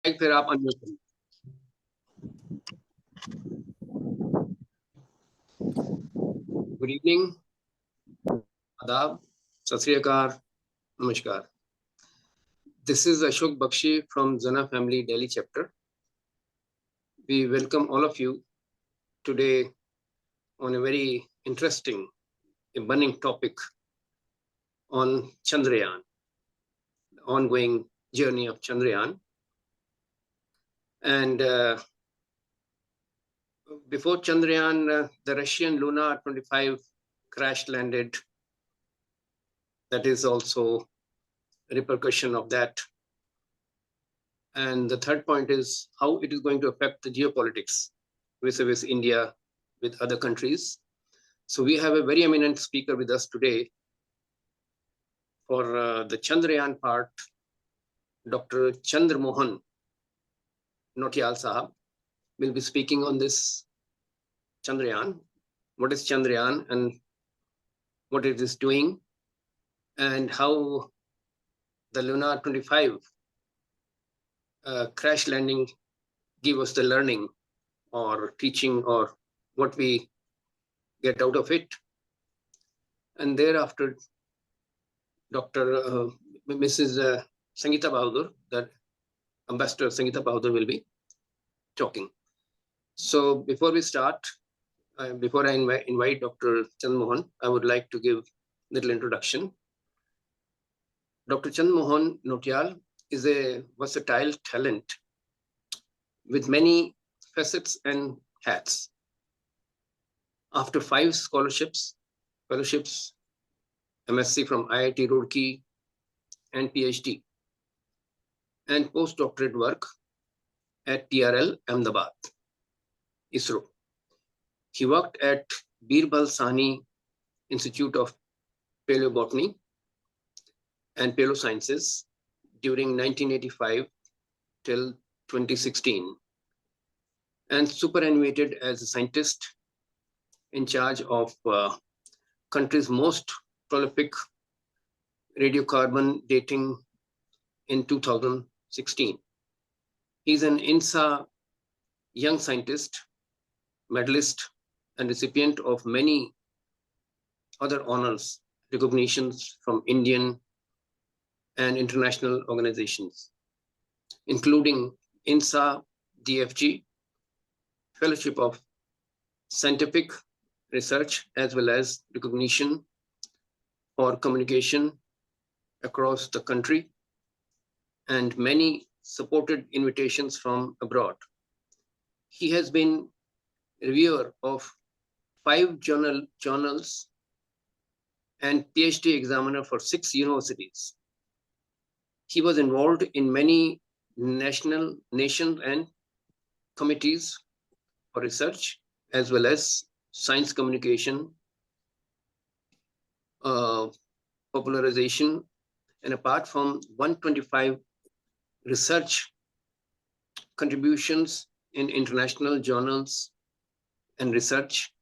फिर आप अनम्यूट करें। गुड इवनिंग, आदाब, सत श्री अकाल, नमस्कार. This is Ashok Bakshi from Zana Family Delhi chapter. We welcome all of you today on a very interesting, burning topic on Chandrayaan, the ongoing journey of Chandrayaan. And before Chandrayaan, the Russian Luna 25 crash landed. That is also a repercussion of that. And the third point is how it is going to affect the geopolitics vis-a-vis India with other countries. So we have a very eminent speaker with us today for the Chandrayaan part, Dr. Chandra Mohan Nautiyal Sahab will be speaking on this Chandrayaan. What is Chandrayaan and what it is doing, and how the Luna 25 crash landing give us the learning or teaching or what we get out of it. And thereafter, Mrs. Sangeeta Bahadur, that Ambassador Sangeeta Bahadur will be talking. So before we start, before I invite Dr. Chandra Mohan, I would like to give a little introduction. Dr. Chandra Mohan Nautiyal is a versatile talent with many facets and hats. After 5 fellowships, MSc from IIT Roorkee and PhD, and postdoctorate work at TRL Ahmedabad, ISRO. He worked at Birbal Sahni Institute of Paleobotany and Paleosciences during 1985 till 2016, and superannuated as a scientist in charge of country's most prolific radiocarbon dating in 2016. He's an INSA young scientist, medalist, and recipient of many other honors, recognitions from Indian and international organizations, including INSA DFG, Fellowship of Scientific Research, as well as recognition for communication across the country, and many supported invitations from abroad. He has been reviewer of 5 journals and PhD examiner for 6 universities. He was involved in many nations and committees for research, as well as science communication, popularization, and apart from 125 research contributions in international journals and research,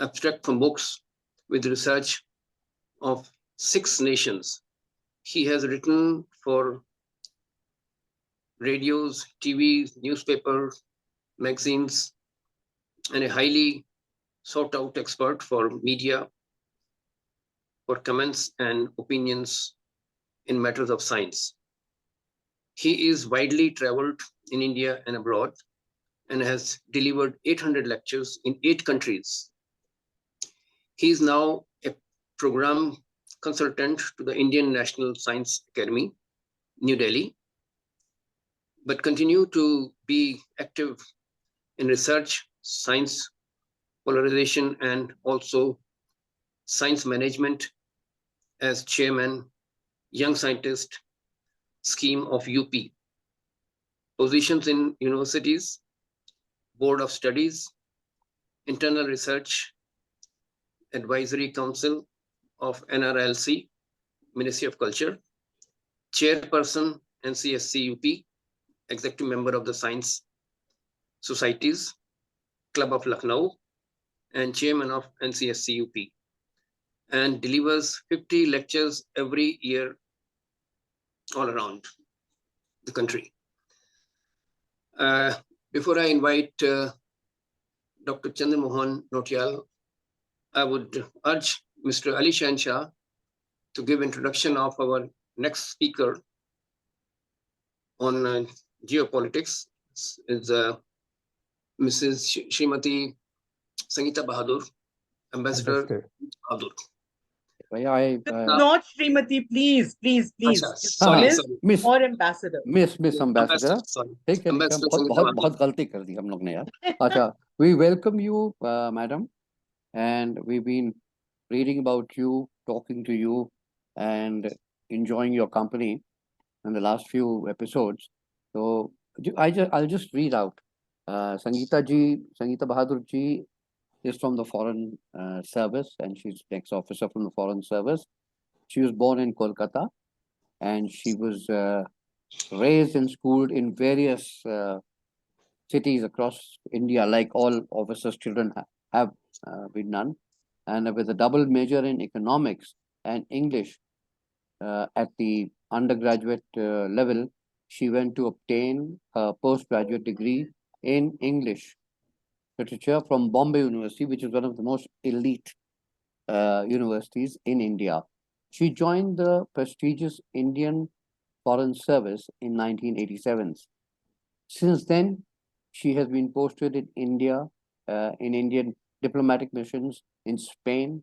abstract from books with research of 6 nations. He has written for radios, TVs, newspapers, magazines, and a highly sought out expert for media for comments and opinions in matters of science. He is widely traveled in India and abroad and has delivered 800 lectures in 8 countries. He is now a program consultant to the Indian National Science Academy, New Delhi, but continue to be active in research, science polarization, and also science management as chairman, Young Scientist Scheme of UP. Positions in universities, Board of Studies, Internal Research Advisory Council of NRLC, Ministry of Culture, Chairperson, NCSC UP, Executive Member of the Science Societies, Club of Lucknow, and Chairman of NCSC UP, and delivers 50 lectures every year all around the country. Before I invite Dr. Chandra Nautiyal, I would urge Mr. Ali Shah to give introduction of our next speaker on geopolitics. Is Mrs. Srimati Sangeeta Bahadur, Ambassador Bahadur. Not Srimati, please. Sorry, Miss or Ambassador. Miss Ambassador. ठीक है, बहुत गलती कर दी हम लोग ने यार. अच्छा, we welcome you, madam, and we've been reading about you, talking to you, and enjoying your company in the last few episodes. So I'll just read out. Sangeeta Bahadur ji is from the Foreign Service, and she's ex-officer from the Foreign Service. She was born in Kolkata, and she was raised and schooled in various cities across India, like all officers' children have been done, and with a double major in economics and English at the undergraduate level, she went to obtain her postgraduate degree in English literature from Bombay University, which is one of the most elite universities in India. She joined the prestigious Indian Foreign Service in 1987. Since then, she has been posted in India, in Indian diplomatic missions in Spain,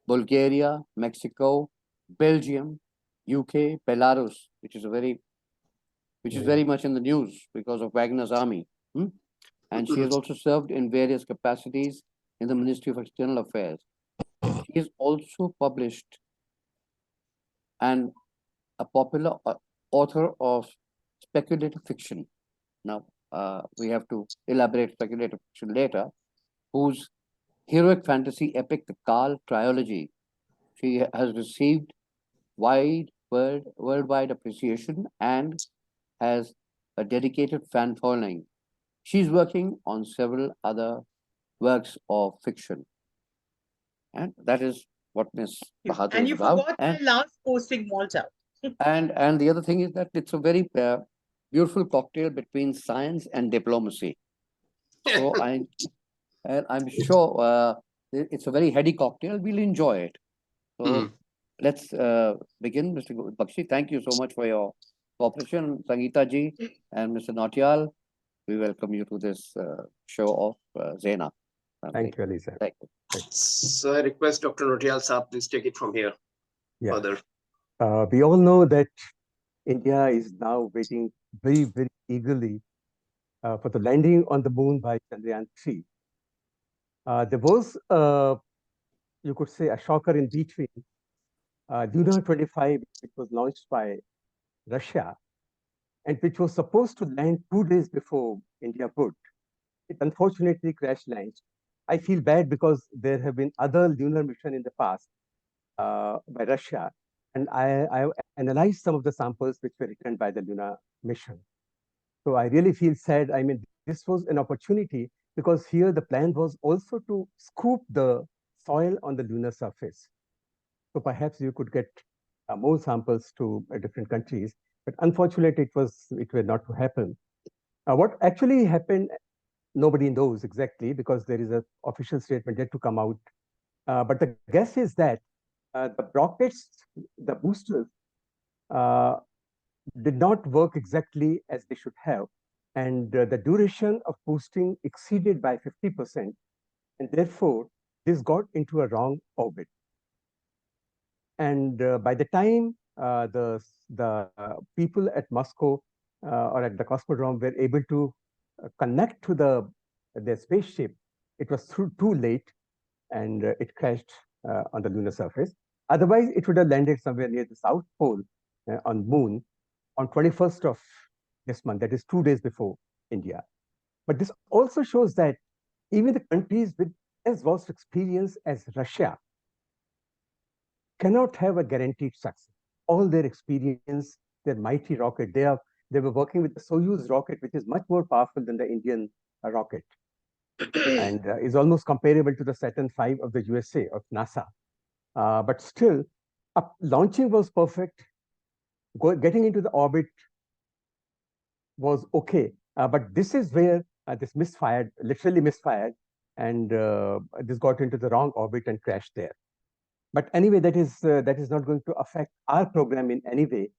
Bulgaria, Mexico, Belgium, UK, Belarus, which is very much in the news because of Wagner's army. And she has also served in various capacities in the Ministry of External Affairs. She is also published and a popular author of speculative fiction. Now, we have to elaborate speculative fiction later, whose heroic fantasy epic, the Kal trilogy, she has received worldwide appreciation and has a dedicated fan following. She's working on several other works of fiction. And that is what Miss Bahadur and you is about. forgot my last posting, Malta. and the other thing is that it's a very beautiful cocktail between science and diplomacy. So I'm sure it's a very heady cocktail. We'll enjoy it. So let's begin, Mr. Bakshi. Thank you so much for your cooperation, Sangeeta ji and Mr. Nautiyal. We welcome you to this show of Zena. Thank you, Alisa. Thank you. So I request Dr. Nautiyal Saab, please take it from here. Yeah. Further. We all know that India is now waiting very, very eagerly for the landing on the moon by Chandrayaan-3. There was, you could say, a shocker in between. Luna 25, which was launched by Russia, and which was supposed to land 2 days before India would. It unfortunately crash landed. I feel bad because there have been other lunar missions in the past by Russia, and I analyzed some of the samples which were returned by the Luna mission. So I really feel sad. I mean, this was an opportunity because here the plan was also to scoop the soil on the lunar surface. So perhaps you could get more samples to different countries, but unfortunately it were not to happen. What actually happened, nobody knows exactly because there is an official statement yet to come out. But the guess is that the rockets, the boosters, did not work exactly as they should have. And the duration of boosting exceeded by 50%. And therefore, this got into a wrong orbit. And by the time the people at Moscow or at the Cosmodrome were able to connect to their spaceship, it was too late, and it crashed on the lunar surface. Otherwise, it would have landed somewhere near the South Pole on Moon on 21st of this month, that is 2 days before India. But this also shows that even the countries with as vast experience as Russia cannot have a guaranteed success. All their experience, their mighty rocket, they were working with the Soyuz rocket, which is much more powerful than the Indian rocket, and is almost comparable to the Saturn V of the USA, of NASA. But still, launching was perfect. Getting into the orbit was okay, But this is where this misfired, literally misfired, and this got into the wrong orbit and crashed there. But anyway, that is not going to affect our program in any way.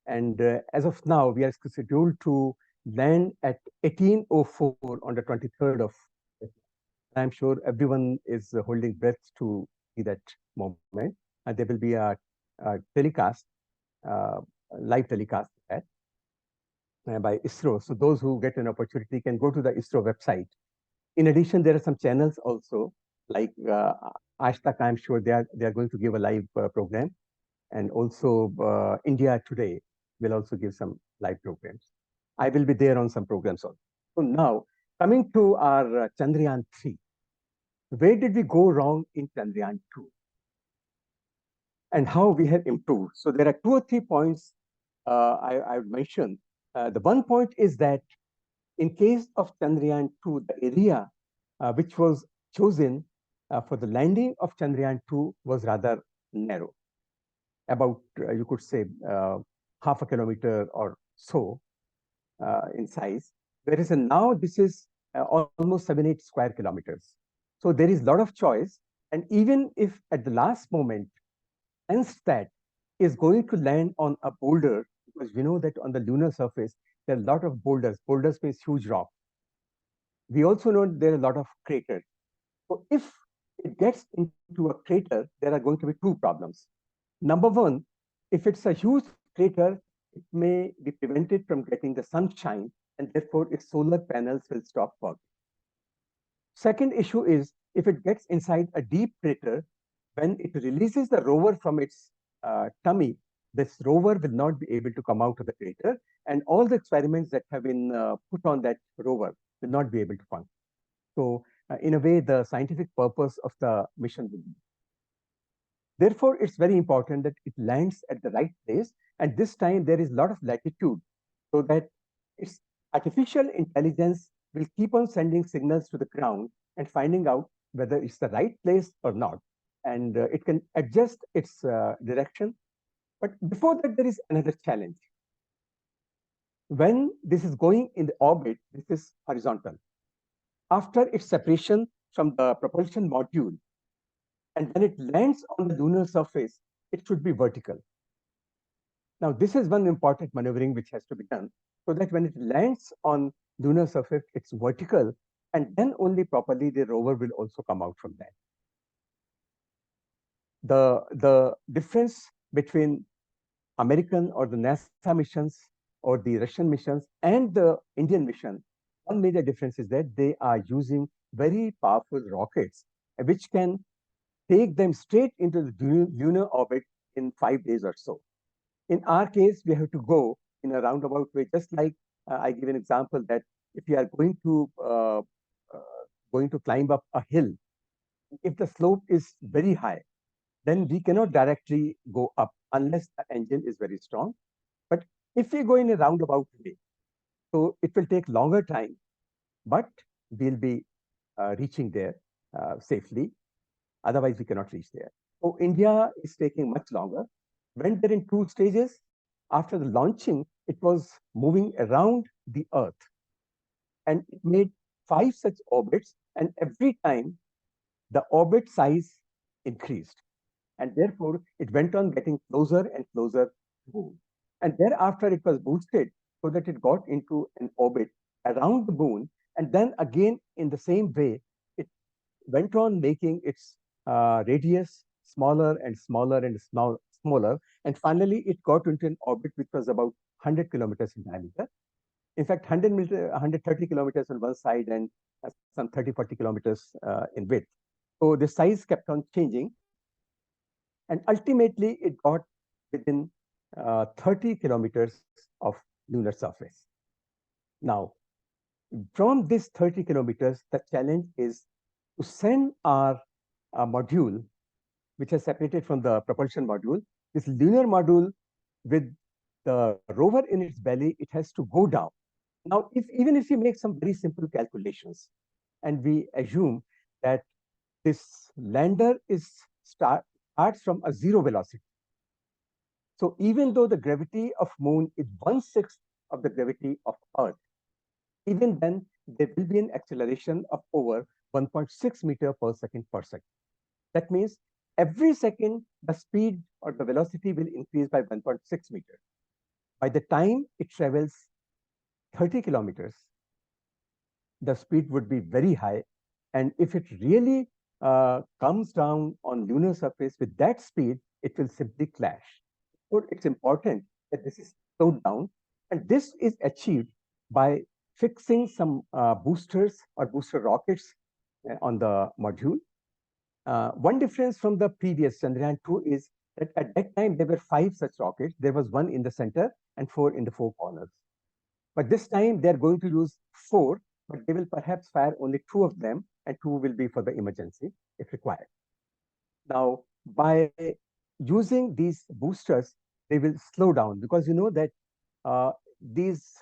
And as of now, we are scheduled to land at 18:04 on the 23rd of. I'm sure everyone is holding breath to see that moment. And there will be a telecast, uh, live telecast that, by ISRO. So those who get an opportunity can go to the ISRO website. In addition, there are some channels also, like Ashtak. I'm sure they are going to give a live program, and also India Today will also give some live programs. I will be there on some programs also. So now, coming to our Chandrayaan 3, where did we go wrong in Chandrayaan 2? And how we have improved. So there are 2 or 3 points I would mention. The one point is that in case of Chandrayaan 2, the area which was chosen for the landing of Chandrayaan 2 was rather narrow, about, you could say, half a kilometer or so in size, whereas now this is almost 7-8 square kilometers. So there is a lot of choice. And even if at the last moment, Anstat is going to land on a boulder, because we know that on the lunar surface, there are a lot of boulders. Boulders means huge rock. We also know there are a lot of craters. So if it gets into a crater, there are going to be two problems. Number one, if it's a huge crater, it may be prevented from getting the sunshine, and therefore its solar panels will stop working. Second issue is if it gets inside a deep crater, when it releases the rover from its tummy, this rover will not be able to come out of the crater, and all the experiments that have been put on that rover will not be able to function. So, in a way, the scientific purpose of the mission will be. Therefore, it's very important that it lands at the right place, and this time there is a lot of latitude, so that its artificial intelligence will keep on sending signals to the ground and finding out whether it's the right place or not. And it can adjust its direction. But before that, there is another challenge. When this is going in the orbit, this is horizontal. After its separation from the propulsion module, and when it lands on the lunar surface, it should be vertical. Now, this is one important maneuvering which has to be done, so that when it lands on lunar surface, it's vertical, and then only properly the rover will also come out from that. The difference between American or the NASA missions or the Russian missions and the Indian mission, one major difference is that they are using very powerful rockets, which can take them straight into the lunar orbit in 5 days or so. In our case, we have to go in a roundabout way, just like I give an example that if you are going to climb up a hill, if the slope is very high, then we cannot directly go up unless the engine is very strong. But if we go in a roundabout way, so it will take longer time, but we'll be reaching there safely. Otherwise, we cannot reach there. So India is taking much longer. Went there in 2 stages. After the launching, it was moving around the Earth. And it made 5 such orbits. And every time, the orbit size increased. And therefore, it went on getting closer and closer to Moon. And thereafter, it was boosted so that it got into an orbit around the Moon. And then again, in the same way, it went on making its radius smaller and smaller and smaller. And finally, it got into an orbit which was about 100 kilometers in diameter. In fact, 130 kilometers on one side and some 30-40 kilometers in width. So the size kept on changing. And ultimately, it got within 30 kilometers of lunar surface. Now, from this 30 kilometers, the challenge is to send our module, which is separated from the propulsion module. This lunar module with the rover in its belly, it has to go down. Now, even if we make some very simple calculations, and we assume that this lander starts from a zero velocity. So even though the gravity of Moon is 1/6 of the gravity of Earth, even then there will be an acceleration of over 1.6 meter per second per second. That means every second the speed or the velocity will increase by 1.6 meters. By the time it travels 30 kilometers, the speed would be very high. And if it really comes down on lunar surface with that speed, it will simply clash. So it's important that this is slowed down. And this is achieved by fixing some boosters or booster rockets on the module. One difference from the previous Chandrayaan-2 is that at that time there were 5 such rockets. There was 1 in the center and 4 in the 4 corners. But this time they're going to use 4, but they will perhaps fire only 2 of them, and 2 will be for the emergency if required. Now, by using these boosters, they will slow down, because you know that these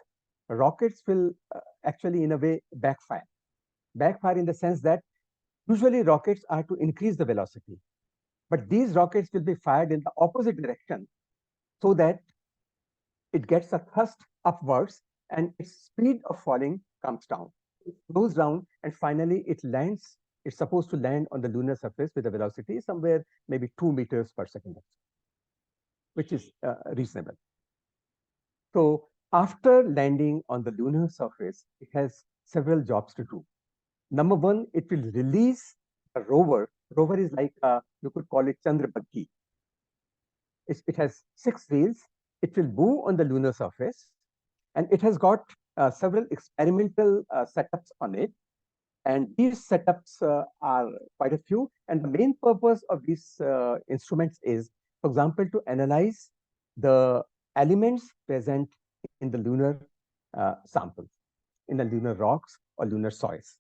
rockets will actually, in a way, backfire. Backfire in the sense that usually rockets are to increase the velocity, but these rockets will be fired in the opposite direction so that it gets a thrust upwards and its speed of falling comes down. It slows down and finally it lands. It's supposed to land on the lunar surface with a velocity somewhere maybe 2 meters per second, which is reasonable. So after landing on the lunar surface, it has several jobs to do. Number one, it will release a rover. Rover is like, you could call it Chandra. It has 6 wheels. It will move on the lunar surface, and it has got several experimental setups on it. And these setups are quite a few. And the main purpose of these instruments is, for example, to analyze the elements present in the lunar samples, in the lunar rocks or lunar soils.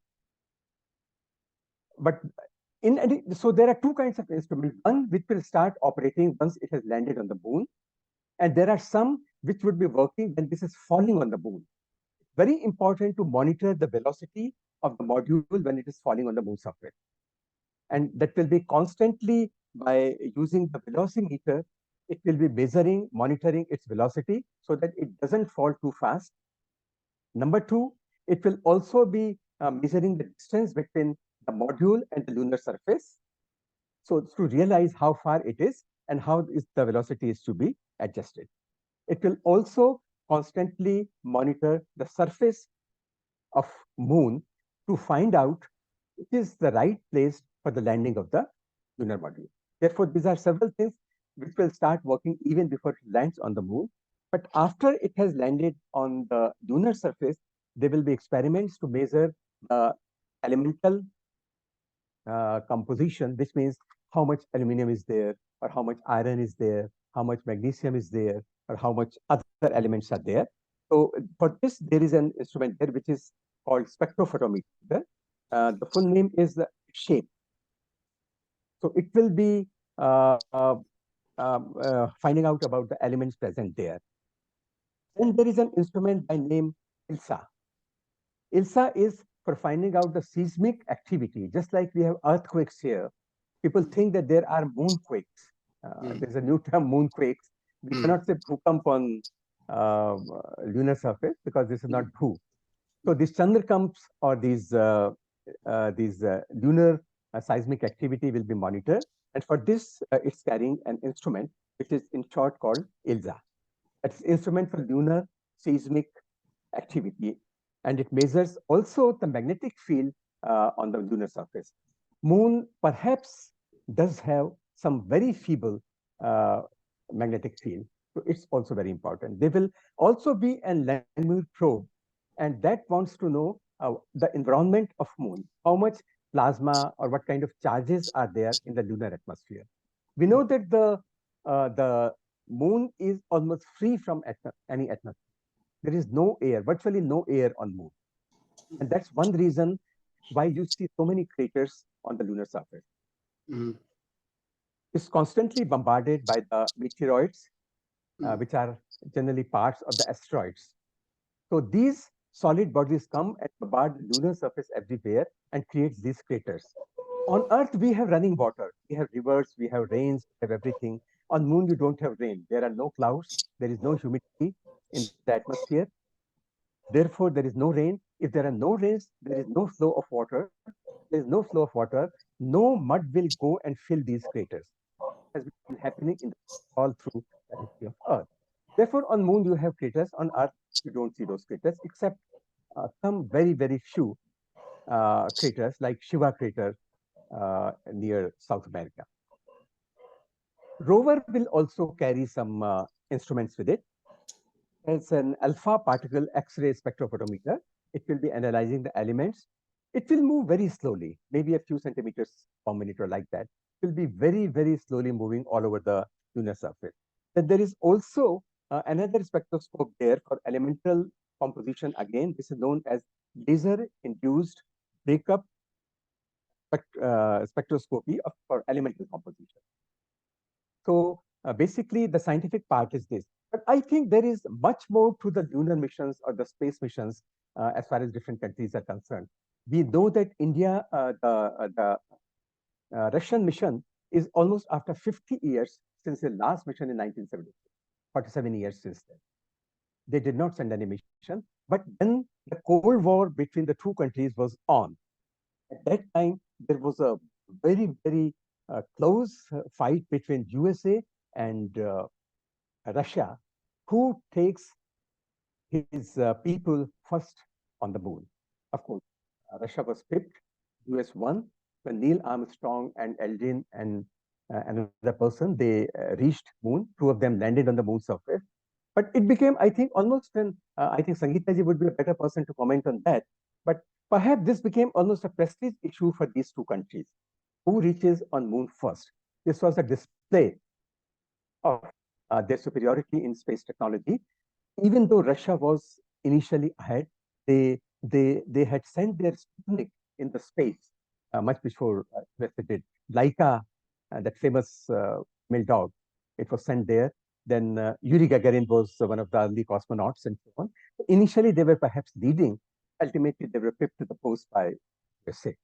But so there are 2 kinds of instruments. One which will start operating once it has landed on the moon, and there are some which would be working when this is falling on the moon. Very important to monitor the velocity of the module when it is falling on the moon surface. And that will be constantly, by using the velocimeter, it will be measuring, monitoring its velocity so that it doesn't fall too fast. Number 2, it will also be measuring the distance between the module and the lunar surface. So to realize how far it is and how the velocity is to be adjusted. It will also constantly monitor the surface of moon to find out which is the right place for the landing of the lunar module. Therefore, these are several things which will start working even before it lands on the moon. But after it has landed on the lunar surface, there will be experiments to measure the elemental composition, which means how much aluminum is there, or how much iron is there, how much magnesium is there, or how much other elements are there. So for this, there is an instrument there which is called spectrophotometer. The full name is the SHAPE. So it will be finding out about the elements present there. Then there is an instrument by name ILSA. ILSA is for finding out the seismic activity. Just like we have earthquakes here, people think that there are moonquakes. There's a new term, moonquakes. We cannot say bhukamp on lunar surface because this is not bhu. So these chandrakamps or these lunar seismic activity will be monitored. And for this, it's carrying an instrument, which is in short called ILSA. That's instrument for lunar seismic activity. And it measures also the magnetic field on the lunar surface. Moon perhaps does have some very feeble magnetic field. So it's also very important. There will also be a landmark probe, and that wants to know the environment of moon, how much plasma or what kind of charges are there in the lunar atmosphere. We know that the moon is almost free from any atmosphere. There is no air, virtually no air on moon. And that's one reason why you see so many craters on the lunar surface. It's constantly bombarded by the meteoroids, which are generally parts of the asteroids. So these solid bodies come and bombard the lunar surface everywhere and creates these craters. On Earth, we have running water. We have rivers, we have rains, we have everything. On Moon, you don't have rain. There are no clouds. There is no humidity in the atmosphere. Therefore, there is no rain. if there are no rains, there is no flow of water. There is no flow of water. No mud will go and fill these craters. Has been happening in all through the history of Earth. Therefore, on Moon you have craters. On Earth you don't see those craters, except some very few craters like Shiva crater near South America. Rover will also carry some instruments with it. It's an alpha particle X-ray spectrophotometer. It will be analyzing the elements. It will move very slowly, maybe a few centimeters per minute or like that. It will be very slowly moving all over the lunar surface. Then there is also another spectroscope there for elemental composition. Again, this is known as laser-induced breakup spectroscopy for elemental composition. So basically, the scientific part is this. But I think there is much more to the lunar missions or the space missions as far as different countries are concerned. We know that India, the Russian mission is almost after 50 years since the last mission in 1970, 47 years since then. They did not send any mission, but then the Cold War between the two countries was on. At that time, there was a very close fight between USA and Russia, who takes his people first on the moon. Of course, Russia was picked, US won. When Neil Armstrong and Aldrin and another person, they reached moon. Two of them landed on the moon surface. But it became, I think, almost I think Sangeeta ji would be a better person to comment on that. But perhaps this became almost a prestige issue for these two countries. Who reaches on moon first? This was a display of their superiority in space technology. Even though Russia was initially ahead, they had sent their Sputnik in the space much before USA did. Laika, that famous male dog, it was sent there. Then Yuri Gagarin was one of the early cosmonauts and so on. Initially, they were perhaps leading. Ultimately, they were pipped to the post by USA.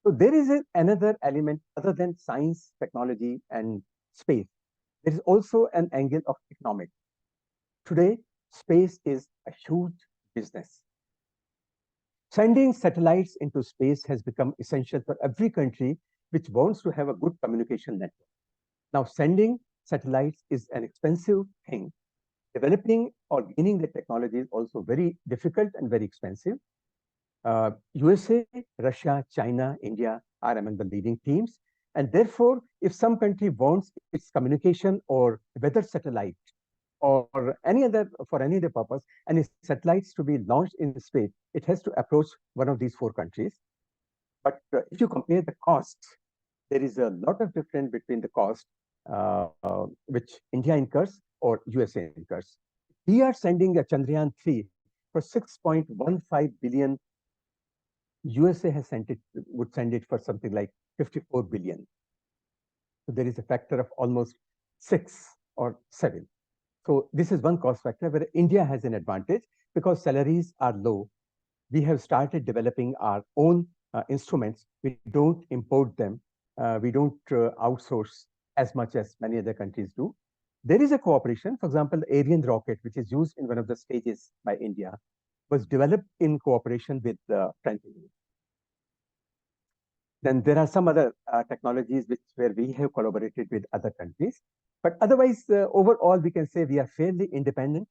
So there is another element other than science, technology, and space. There is also an angle of economics. Today, space is a huge business. Sending satellites into space has become essential for every country which wants to have a good communication network. Now, sending satellites is an expensive thing. Developing or gaining the technology is also very difficult and very expensive. USA, Russia, China, India are among the leading teams. And therefore, if some country wants its communication or weather satellite or any other for any other purpose, and its satellites to be launched in space, it has to approach one of these four countries. But if you compare the costs, there is a lot of difference between the cost which India incurs or USA incurs. We are sending a Chandrayaan-3 for 6.15 billion. USA has sent it, would send it for something like 54 billion. So there is a factor of almost 6 or 7. So this is one cost factor where India has an advantage because salaries are low. We have started developing our own instruments. We don't import them. We don't outsource as much as many other countries do. There is a cooperation. For example, the Ariane rocket, which is used in one of the stages by India, was developed in cooperation with French. Then there are some other technologies where we have collaborated with other countries. But otherwise, overall, we can say we are fairly independent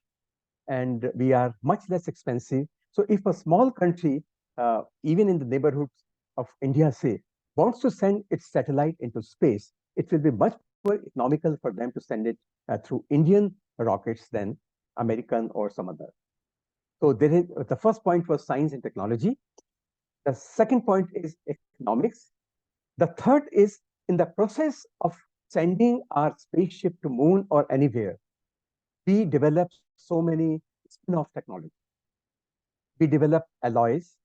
and we are much less expensive. So if a small country, even in the neighborhoods of India, say, wants to send its satellite into space, it will be much more economical for them to send it through Indian rockets than American or some other. So there is, the first point was science and technology. The second point is economics. The third is in the process of sending our spaceship to moon or anywhere, we develop so many spin-off technologies. We develop alloys.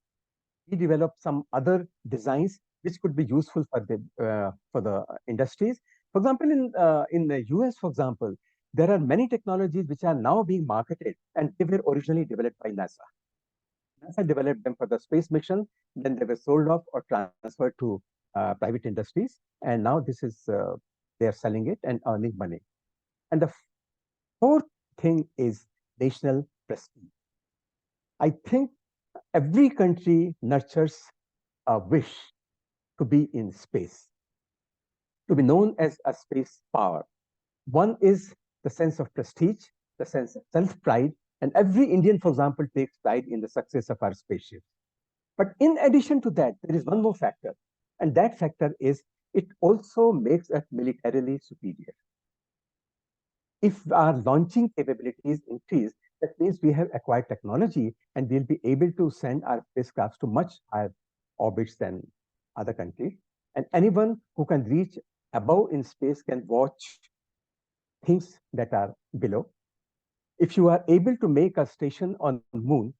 We develop some other designs which could be useful for the industries. For example, in the US, for example, there are many technologies which are now being marketed and they were originally developed by NASA. NASA developed them for the space mission, then they were sold off or transferred to private industries, and now this is they are selling it and earning money. And the fourth thing is national prestige. I think every country nurtures a wish to be in space, to be known as a space power. One is the sense of prestige, the sense of self pride, and every Indian, for example, takes pride in the success of our spaceship. But in addition to that, there is one more factor, and that factor is it also makes us militarily superior. If our launching capabilities increase, that means we have acquired technology and we'll be able to send our spacecrafts to much higher orbits than other countries. And anyone who can reach above in space can watch things that are below. If you are able to make a station on moon,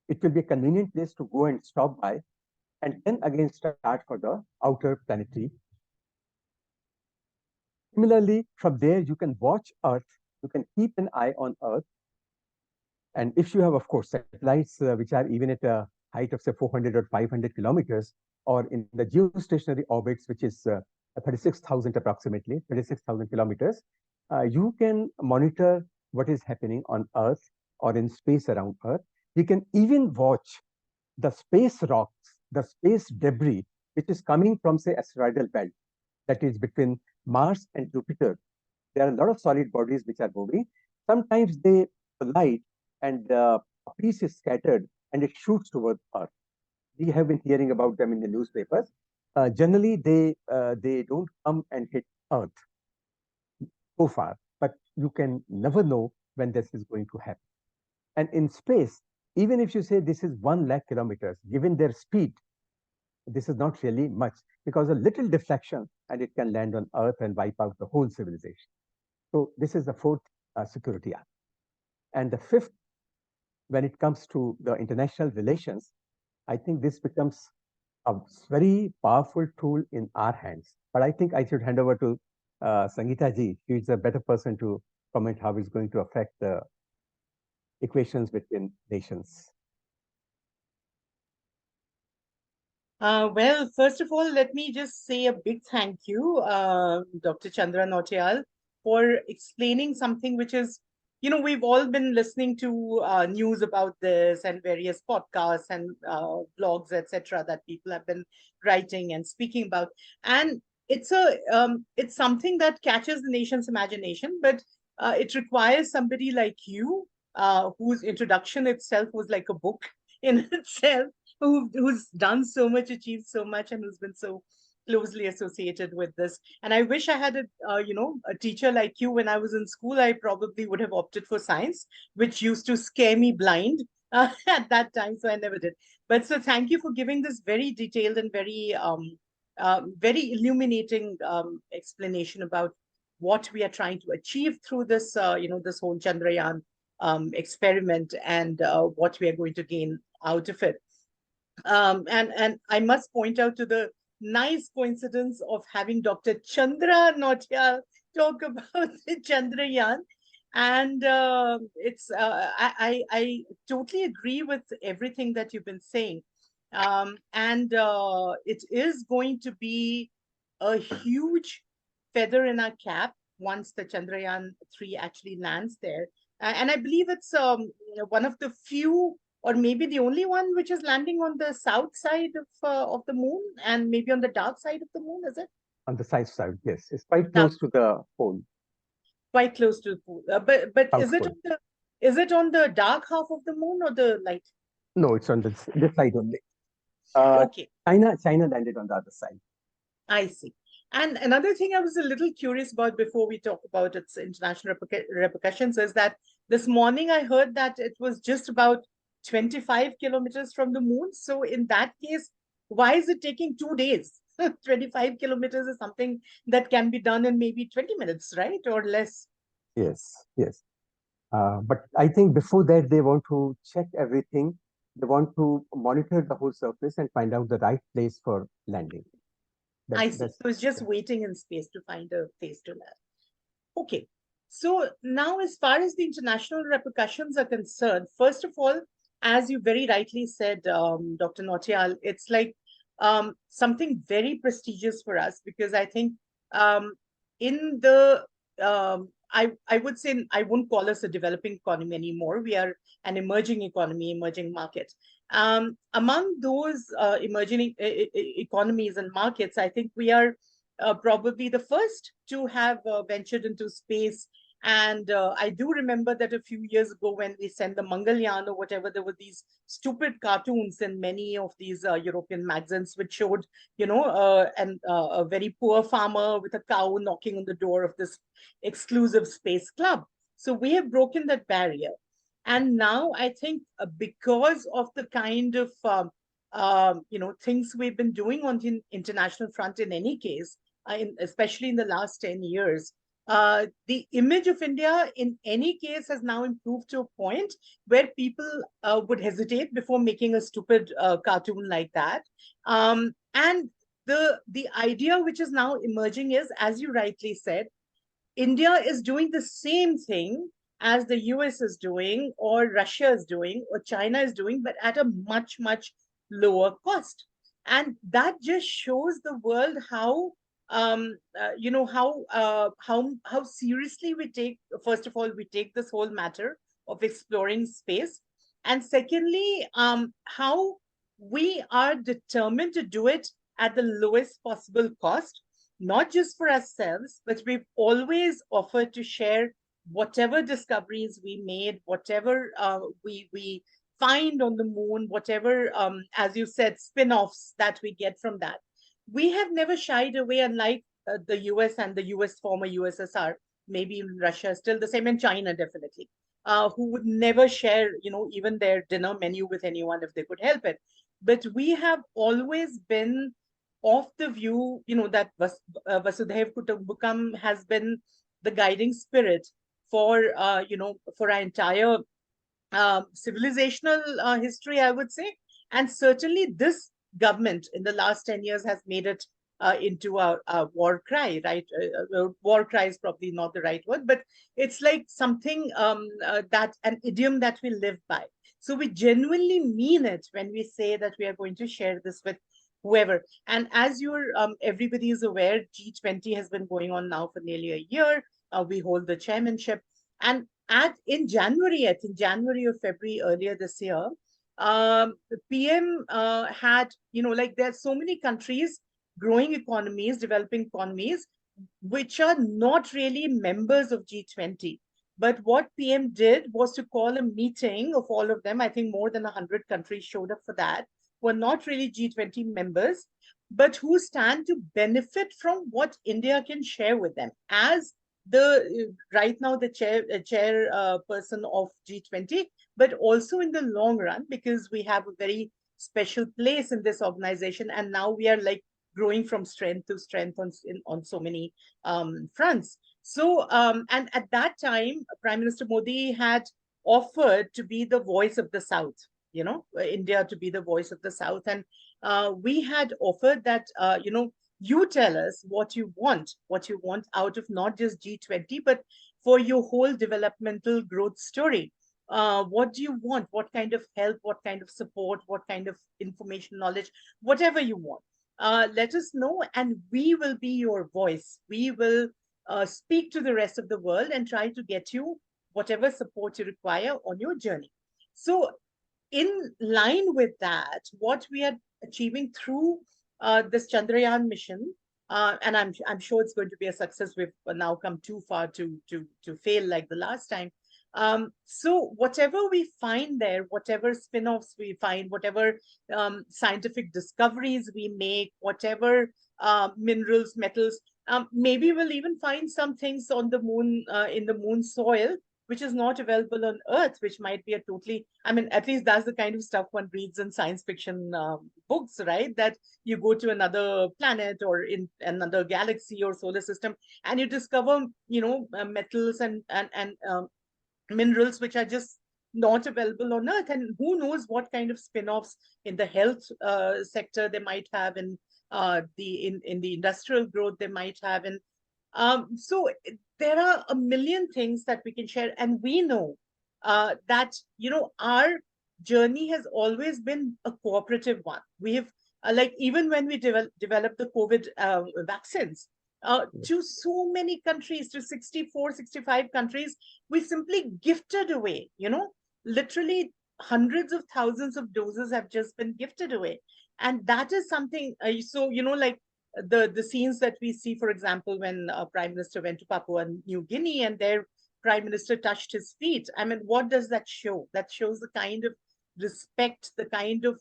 it will be a convenient place to go and stop by and then again start for the outer planetary. Similarly, from there, you can watch Earth, you can keep an eye on Earth. And if you have, of course, satellites which are even at a height of, say, 400 or 500 kilometers, or in the geostationary orbits, which is 36,000 approximately, 36,000 kilometers, you can monitor what is happening on Earth or in space around Earth. You can even watch the space rocks, the space debris, which is coming from, say, asteroidal belt, that is between Mars and Jupiter. There are a lot of solid bodies which are moving. Sometimes they collide and a piece is scattered and it shoots towards Earth. We have been hearing about them in the newspapers. Generally, they don't come and hit Earth so far, but you can never know when this is going to happen. And in space, even if you say this is 1 lakh kilometers, given their speed, this is not really much because a little deflection and it can land on Earth and wipe out the whole civilization. So this is the fourth security act. And the fifth, when it comes to the international relations, I think this becomes a very powerful tool in our hands. But I think I should hand over to Sangeeta ji. She is a better person to comment how it's going to affect the equations between nations. Well, first of all, let me just say a big thank you, Dr. Chandra Nautiyal, for explaining something which is, we've all been listening to news about this and various podcasts and blogs, etc., that people have been writing and speaking about. And it's something that catches the nation's imagination, but it requires somebody like you, whose introduction itself was like a book in itself, who's done so much, achieved so much, and who's been so closely associated with this. And I wish I had a teacher like you when I was in school. I probably would have opted for science, which used to scare me blind at that time. So I never did. But so thank you for giving this very detailed and very illuminating explanation about what we are trying to achieve through this, this whole Chandrayaan experiment and what we are going to gain out of it. And I must point out to the nice coincidence of having Dr. Chandra Nautiyal talk about the Chandrayaan. And I totally agree with everything that you've been saying. And it is going to be a huge feather in our cap once the Chandrayaan 3 actually lands there. And I believe it's one of the few, or maybe the only one, which is landing on the south side of the moon, and maybe on the dark side of the moon. Is it? On the south side, yes, it's quite close to the pole. Quite close to the pole. But South is it pole. on the dark half of the moon or the light? No, it's on this side only. Okay. China landed on the other side. I see. And another thing I was a little curious about before we talk about its international repercussions is that this morning I heard that it was just about 25 kilometers from the moon. So in that case, why is it taking 2 days? 25 kilometers is something that can be done in maybe 20 minutes, right? Or less. Yes, yes. But I think before that, they want to check everything. They want to monitor the whole surface and find out the right place for landing. I see. So it's just waiting in space to find a place to land. Okay. So now, as far as the international repercussions are concerned, first of all, as you very rightly said, Dr. Nautiyal, it's like something very prestigious for us, because I think in the I would say I wouldn't call us a developing economy anymore. We are an emerging economy, emerging market. Among those emerging economies and markets, I think we are probably the first to have ventured into space. And I do remember that a few years ago when we sent the Mangalyaan or whatever, there were these stupid cartoons in many of these European magazines which showed, a very poor farmer with a cow knocking on the door of this exclusive space club. So we have broken that barrier. And now I think because of the kind of things we've been doing on the international front, in any case, especially in the last 10 years, the image of India in any case has now improved to a point where people would hesitate before making a stupid cartoon like that. And the idea which is now emerging is, as you rightly said, India is doing the same thing as the US is doing, or Russia is doing, or China is doing, but at a much, much lower cost. And that just shows the world how how seriously we take, first of all, we take this whole matter of exploring space, and secondly, how we are determined to do it at the lowest possible cost, not just for ourselves, but we've always offered to share whatever discoveries we made, whatever we find on the moon, whatever, as you said, spin-offs that we get from that. We have never shied away, unlike the US and the US former USSR, maybe Russia still the same, and China definitely, who would never share, even their dinner menu with anyone if they could help it. But we have always been of the view, that Vasudhaiv Kutumbakam has been the guiding spirit for, for our entire civilizational history, I would say. And certainly this government in the last 10 years has made it into a war cry, right? War cry is probably not the right word, but it's like something that an idiom that we live by. So we genuinely mean it when we say that we are going to share this with whoever. And as everybody is aware, G20 has been going on now for nearly a year. We hold the chairmanship. And in January, I think January or February earlier this year, the PM had, there are so many countries, growing economies, developing economies, which are not really members of G20. But what PM did was to call a meeting of all of them. I think more than 100 countries showed up for that, who are not really G20 members, but who stand to benefit from what India can share with them as right now the chairperson of G20, but also in the long run, because we have a very special place in this organization, and now we are like growing from strength to strength on so many fronts. So, and at that time, Prime Minister Modi had offered to be the voice of the South, India to be the voice of the South. And we had offered that, you tell us what you want out of not just G20, but for your whole developmental growth story. What do you want? What kind of help? What kind of support? What kind of information, knowledge? Whatever you want. Let us know, and we will be your voice. We will speak to the rest of the world and try to get you whatever support you require on your journey. So in line with that, what we are achieving through this Chandrayaan mission, and I'm sure it's going to be a success. We've now come too far to fail like the last time. So whatever we find there, whatever spin-offs we find, whatever scientific discoveries we make, whatever minerals, metals, maybe we'll even find some things on the moon, in the moon soil, which is not available on Earth, which might be a totally, at least that's the kind of stuff one reads in science fiction books, right? That you go to another planet or in another galaxy or solar system, and you discover, metals and minerals which are just not available on Earth. And who knows what kind of spin-offs in the health sector they might have, in the industrial growth they might have. And so there are a million things that we can share. And we know that, our journey has always been a cooperative one. We have, like, even when we developed the COVID vaccines, to so many countries, to 64, 65 countries, we simply gifted away, literally hundreds of thousands of doses have just been gifted away. And that is something, so, like the scenes that we see, for example, when Prime Minister went to Papua New Guinea and their Prime Minister touched his feet. I mean, what does that show? That shows the kind of respect, the kind of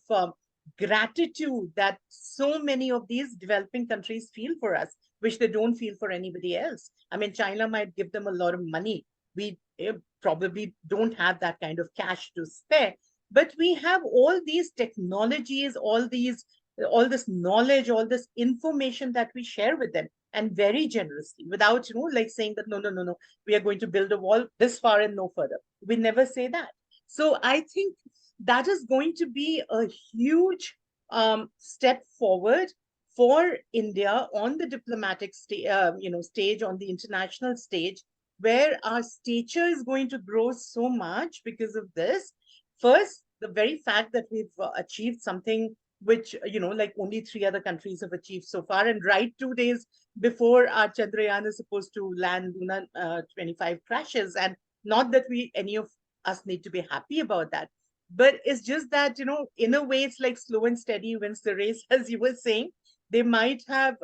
gratitude that so many of these developing countries feel for us, which they don't feel for anybody else. I mean, China might give them a lot of money. We probably don't have that kind of cash to spare, but we have all these technologies, all this knowledge, all this information that we share with them, and very generously, without like saying that no, no, no, no, we are going to build a wall this far and no further. We never say that. So I think that is going to be a huge step forward for India on the diplomatic stage, on the international stage, where our stature is going to grow so much because of this. First, the very fact that we've achieved something which, like only 3 other countries have achieved so far. And right 2 days before our Chandrayaan is supposed to land, Luna 25 crashes. And not that any of us need to be happy about that. But it's just that, in a way, it's like slow and steady wins the race, as you were saying. They might have,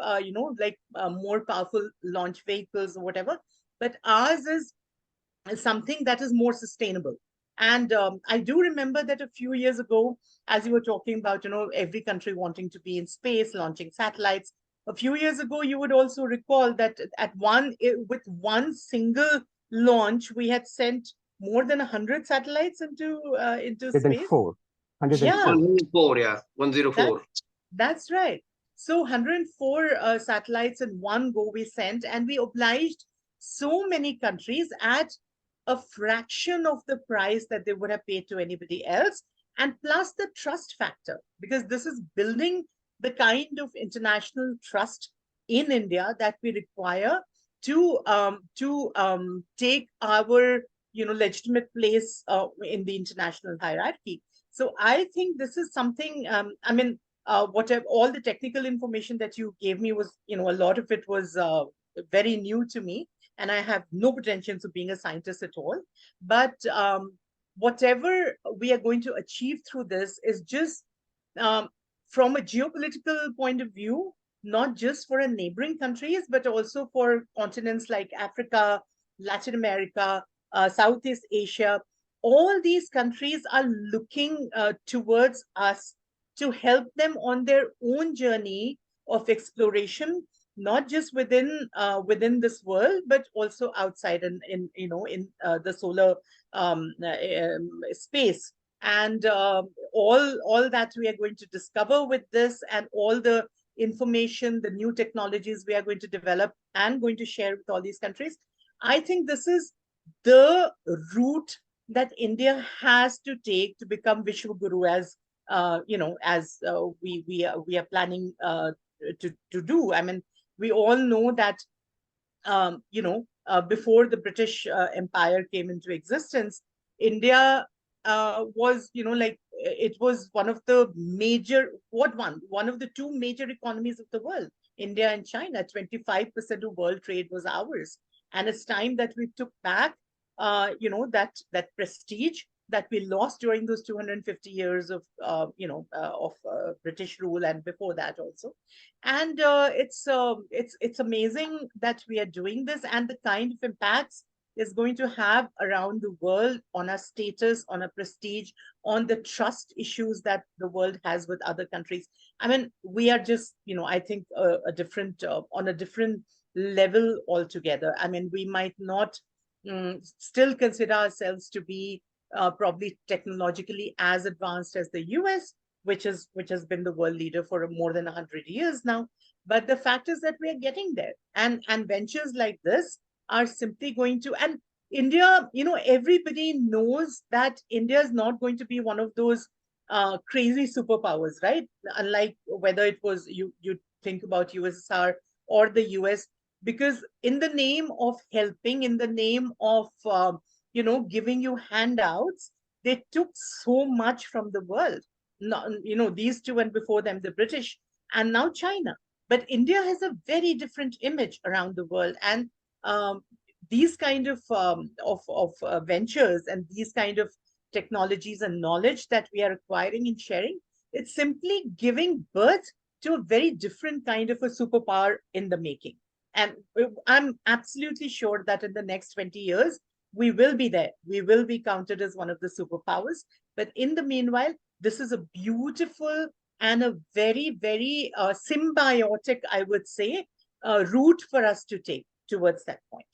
more powerful launch vehicles or whatever, but ours is something that is more sustainable. And I do remember that a few years ago, as you were talking about, every country wanting to be in space, launching satellites. A few years ago, you would also recall that with one single launch, we had sent more than 100 satellites into space. 104. 104. Yeah, 104, yeah, 104. that's right. So 104 satellites in one go we sent, and we obliged so many countries at a fraction of the price that they would have paid to anybody else. And plus the trust factor, because this is building the kind of international trust in India that we require to take our legitimate place in the international hierarchy. So I think this is something. I mean, whatever all the technical information that you gave me was, a lot of it was very new to me, and I have no pretensions of being a scientist at all. But whatever we are going to achieve through this is just from a geopolitical point of view, not just for our neighboring countries, but also for continents like Africa, Latin America, Southeast Asia. All these countries are looking towards us to help them on their own journey of exploration, not just within this world, but also outside in the solar space. And all that we are going to discover with this, and all the information, the new technologies we are going to develop and going to share with all these countries, I think this is the route that India has to take to become Vishwaguru, as we are planning to do. I mean, we all know that before the British Empire came into existence, India was, it was one of the one of the two major economies of the world. India and China, 25% of world trade was ours. And it's time that we took back, that prestige that we lost during those 250 years of British rule, and before that also. And it's amazing that we are doing this, and the kind of impacts is going to have around the world on our status, on our prestige, on the trust issues that the world has with other countries. I mean, we are just, I think on a different level altogether. I mean, we might not still consider ourselves to be probably technologically as advanced as the US, which has been the world leader for more than 100 years now. But the fact is that we are getting there, and ventures like this are simply going to. And India, everybody knows that India is not going to be one of those crazy superpowers, right? Unlike whether it was you think about USSR or the US, because in the name of helping, in the name of giving you handouts, they took so much from the world. These two, and before them the British, and now China. But India has a very different image around the world, and these kind of ventures and these kind of technologies and knowledge that we are acquiring and sharing. It's simply giving birth to a very different kind of a superpower in the making. And I'm absolutely sure that in the next 20 years, we will be there. We will be counted as one of the superpowers. But in the meanwhile, this is a beautiful and a very, very symbiotic, I would say, route for us to take towards that point.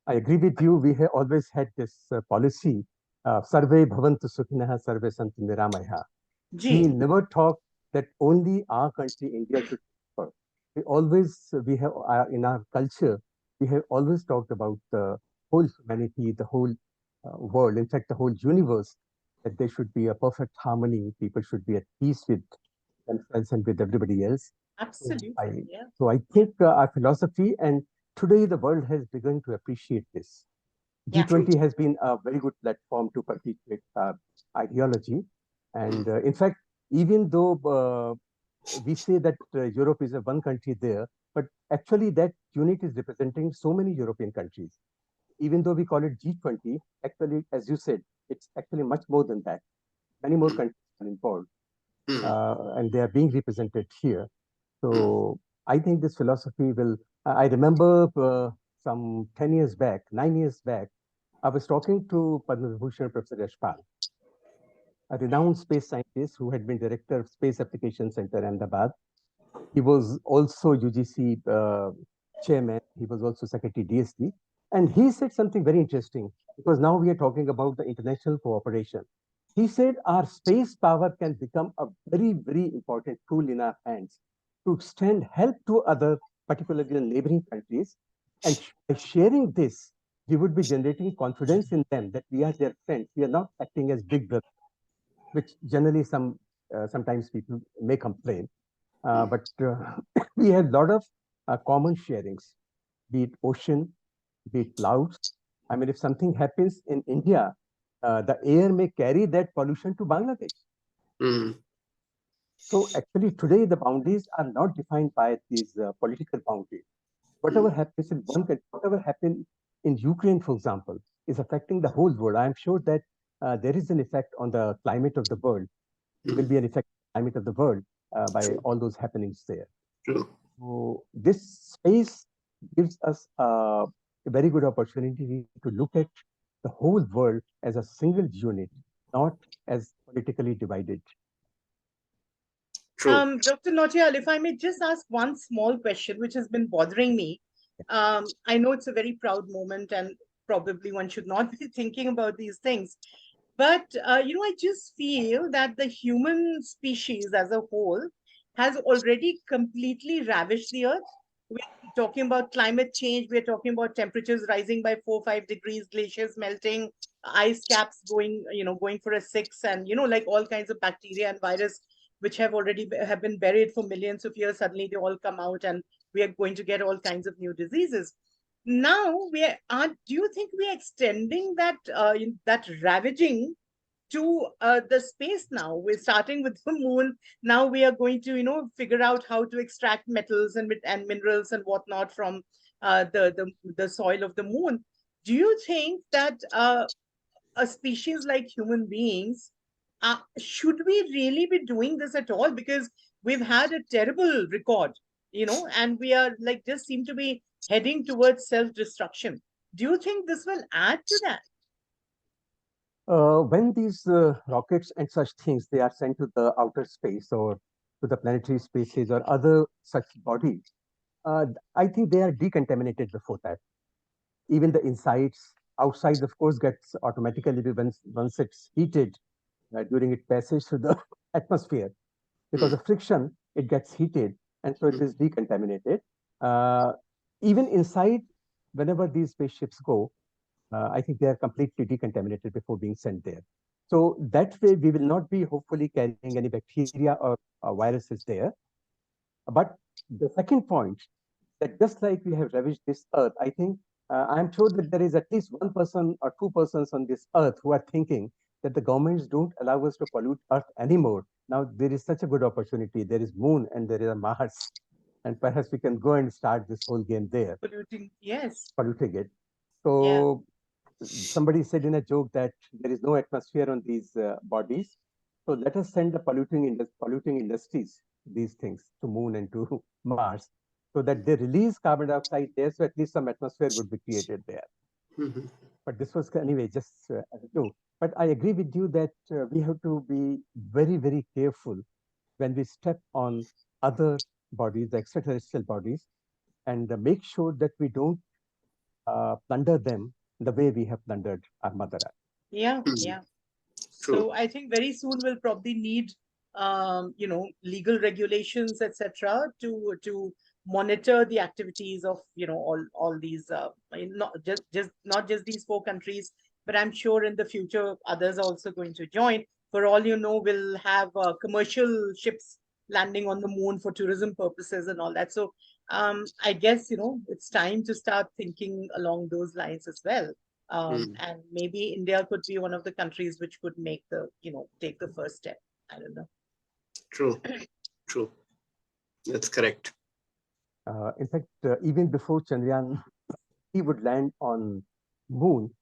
I agree with you. We have always had this policy, Sarve Bhavantu Sukhinah, Sarve Santu Niramaya. We Ji. never talk that only our country, India, should suffer. We have in our culture, we have always talked about the whole humanity, the whole world, in fact, the whole universe, that there should be a perfect harmony. People should be at peace with themselves and with everybody else. Absolutely. Yeah. So I think our philosophy, and today the world has begun to appreciate this. Yeah. G20 has been a very good platform to perpetuate our ideology. And in fact, even though we say that Europe is a one country there, but actually that unit is representing so many European countries. Even though we call it G20, actually, as you said, it's actually much more than that. Many more countries are involved, and they are being represented here. So I think this philosophy will. I remember some 10 years back, 9 years back, I was talking to Padma Vibhushan Professor Yashpal, a renowned space scientist who had been director of Space Application Center, Ahmedabad. He was also UGC chairman. He was also secretary DSD. And he said something very interesting, because now we are talking about the international cooperation. He said our space power can become a very, very important tool in our hands to extend help to other, particularly the neighboring countries. And by sharing this, we would be generating confidence in them that we are their friends. We are not acting as big brothers, which generally sometimes people may complain. But we have a lot of common sharings, be it ocean, be it clouds. I mean, if something happens in India, the air may carry that pollution to Bangladesh. So actually today the boundaries are not defined by these political boundaries. Whatever happens in one country, whatever happened in Ukraine, for example, is affecting the whole world. I am sure that there is an effect on the climate of the world. There will be an effect on the climate of the world by all those happenings there. True. So this space gives us a very good opportunity to look at the whole world as a single unit, not as politically divided. True. Dr. Nautiyal, if I may just ask one small question, which has been bothering me. I know it's a very proud moment, and probably one should not be thinking about these things. But, I just feel that the human species as a whole has already completely ravaged the earth. We're talking about climate change. We're talking about temperatures rising by 4 or 5 degrees, glaciers melting, ice caps going for a 6, and, like all kinds of bacteria and virus which have been buried for millions of years. Suddenly they all come out, and we are going to get all kinds of new diseases. Now do you think we are extending that ravaging to the space now? We're starting with the moon. Now we are going to figure out how to extract metals and minerals and whatnot from the soil of the moon. Do you think that a species like human beings, should we really be doing this at all? Because we've had a terrible record, and we are like just seem to be heading towards self-destruction. Do you think this will add to that? When these rockets and such things, they are sent to the outer space or to the planetary spaces or other such bodies, I think they are decontaminated before that. Even the insides, outside, of course, gets automatically, once it's heated during its passage through the atmosphere. Because of friction, it gets heated, and so it is decontaminated. Uh, Even inside, whenever these spaceships go, I think they are completely decontaminated before being sent there. So that way, we will not be hopefully carrying any bacteria or viruses there. But the second point, that just like we have ravaged this earth, I think I'm sure that there is at least one person or two persons on this earth who are thinking that the governments don't allow us to pollute earth anymore. Now there is such a good opportunity. There is moon and there is a Mars, and perhaps we can go and start this whole game there, Polluting, yes. polluting it. Yeah. So somebody said in a joke that there is no atmosphere on these bodies. So let us send the polluting industries these things to Moon and to Mars, so that they release carbon dioxide there, so at least some atmosphere would be created there. Mhm. But this was anyway just as a joke. But I agree with you that we have to be very, very careful when we step on other bodies, the extraterrestrial bodies, and make sure that we don't plunder them the way we have plundered our mother Earth. Yeah, Mhm. yeah. True. So I think very soon we'll probably need, legal regulations, etc., to monitor the activities of all these. I mean, not just these four countries, but I'm sure in the future others are also going to join. For all you know, we'll have commercial ships landing on the moon for tourism purposes and all that. So I guess it's time to start thinking along those lines as well. Mm. And maybe India could be one of the countries which could take the first step. I don't know. True. True. That's correct. In fact, even before Chandrayaan he would land on Moon,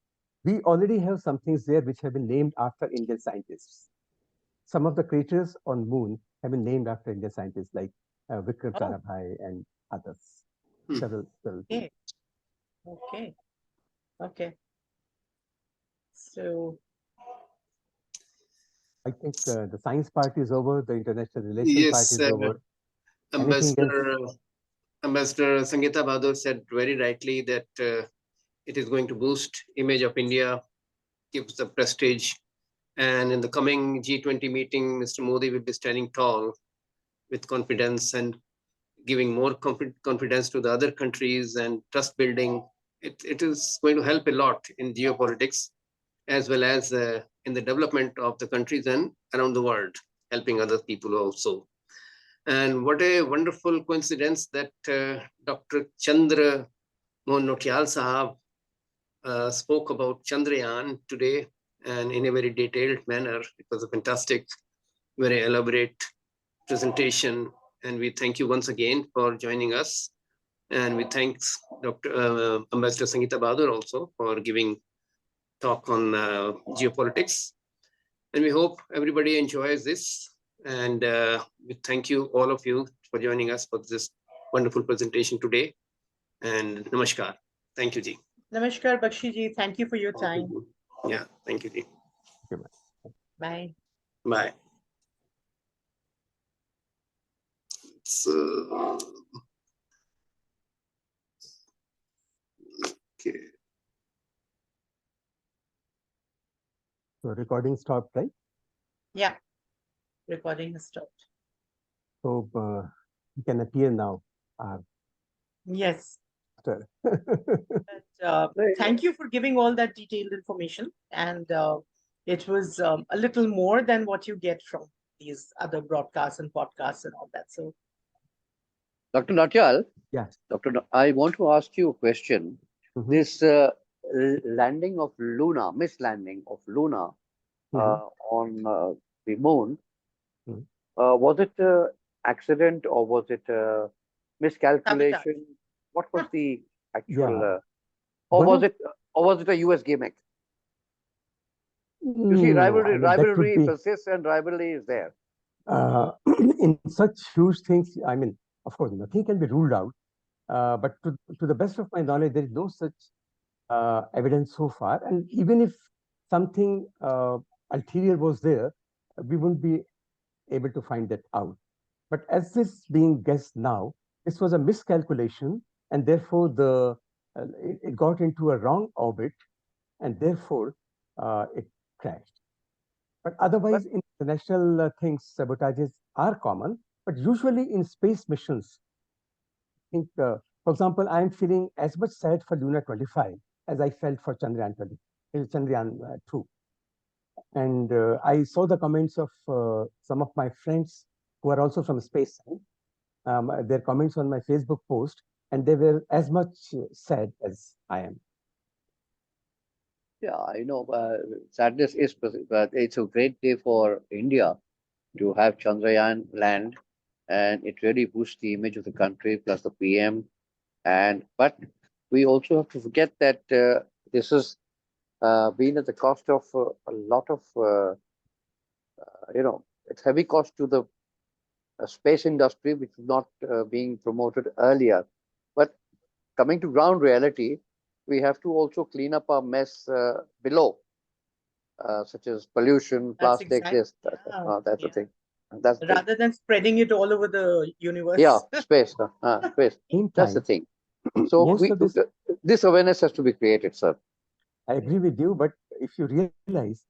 we already have some things there which have been named after Indian scientists. Some of the craters on Moon have been named after Indian scientists like Vikram Oh, Sarabhai and others. Hmm. Several okay, okay, okay. So I think the science part is over, the international relation part Yes, is over. Anything else? Ambassador Ambassador Sangeeta Bahadur said very rightly that it is going to boost image of India, gives the prestige, and in the coming G20 meeting, Mr. Modi will be standing tall with confidence and giving more confidence to the other countries and trust building. It is going to help a lot in geopolitics as well as in the development of the countries and around the world, helping other people also. And what a wonderful coincidence that Dr. Chandra Nautiyal Sahab spoke about Chandrayaan today and in a very detailed manner. It was a fantastic, very elaborate presentation. And we thank you once again for joining us. And we thanks Dr. Ambassador Sangeeta Bahadur also for giving talk on geopolitics. And we hope everybody enjoys this. And we thank you, all of you, for joining us for this wonderful presentation today. And namaskar. Thank you, Ji. Namaskar, Bakshi ji. Thank you for your time. Yeah, thank you, Ji. Bye. Bye. So, okay. So recording stopped, right? Yeah, recording has stopped. So you can appear now. Yes. After. But, thank you for giving all that detailed information. And it was a little more than what you get from these other broadcasts and podcasts and all that. So, Dr. Nautiyal, Yeah. I want to ask you a question. Mhm. This landing of Luna, mislanding of Luna Mhm. on the moon, Mhm. was it an accident or was it a miscalculation? What was the actual, Yeah. or One was of it a US gimmick? You see, no, I mean that would rivalry be persists and rivalry is there. uh, in such huge things. I mean, of course, nothing can be ruled out. But to the best of my knowledge, there is no such evidence so far. And even if something ulterior was there, we wouldn't be able to find that out. But as this being guessed now, this was a miscalculation, and therefore it got into a wrong orbit, and therefore it crashed. But But otherwise, in international things, sabotages are common. But usually in space missions, I think, for example, I'm feeling as much sad for Luna 25 as I felt for Chandrayaan 2. And I saw the comments of some of my friends who are also from space science, their comments on my Facebook post, and they were as much sad as I am. yeah, I know. Sadness is, but it's a great day for India to have Chandrayaan land, and it really boosts the image of the country plus the PM. And but we also have to forget that this is been at the cost of a lot of, it's heavy cost to the space industry, which is not being promoted earlier. But coming to ground reality, we have to also clean up our mess below, such as pollution, That's plastic, exactly, this, that, yeah, that's the yeah. thing. That's the thing. Rather than spreading it all over the Yeah, universe. space, space. Same That's the time, thing. So most we of this, this awareness has to be created, sir. I agree with you, but if you realize,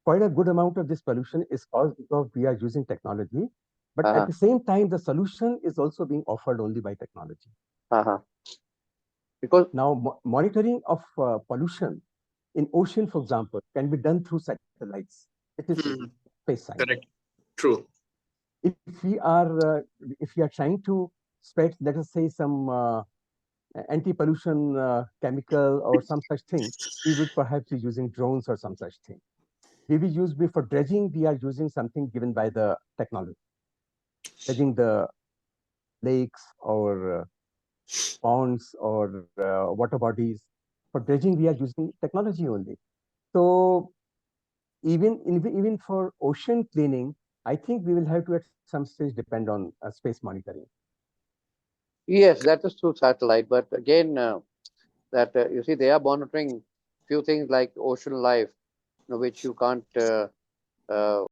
quite a good amount of this pollution is caused because we are using technology. But at Uh-huh, the same time, the solution is also being offered only by technology. uh-huh. Because Now, monitoring of pollution in ocean, for example, can be done through satellites. It is Hmm. space science. Correct. True. If we are trying to spread, let us say, some anti-pollution chemical or some such thing, we would perhaps be using drones or some such thing. For dredging, we are using something given by the technology, dredging the lakes or ponds or water bodies. For dredging, we are using technology only. So even for ocean cleaning, I think we will have to at some stage depend on space monitoring. yes, that is through satellite. But again, that you see, they are monitoring few things like ocean life, which you can't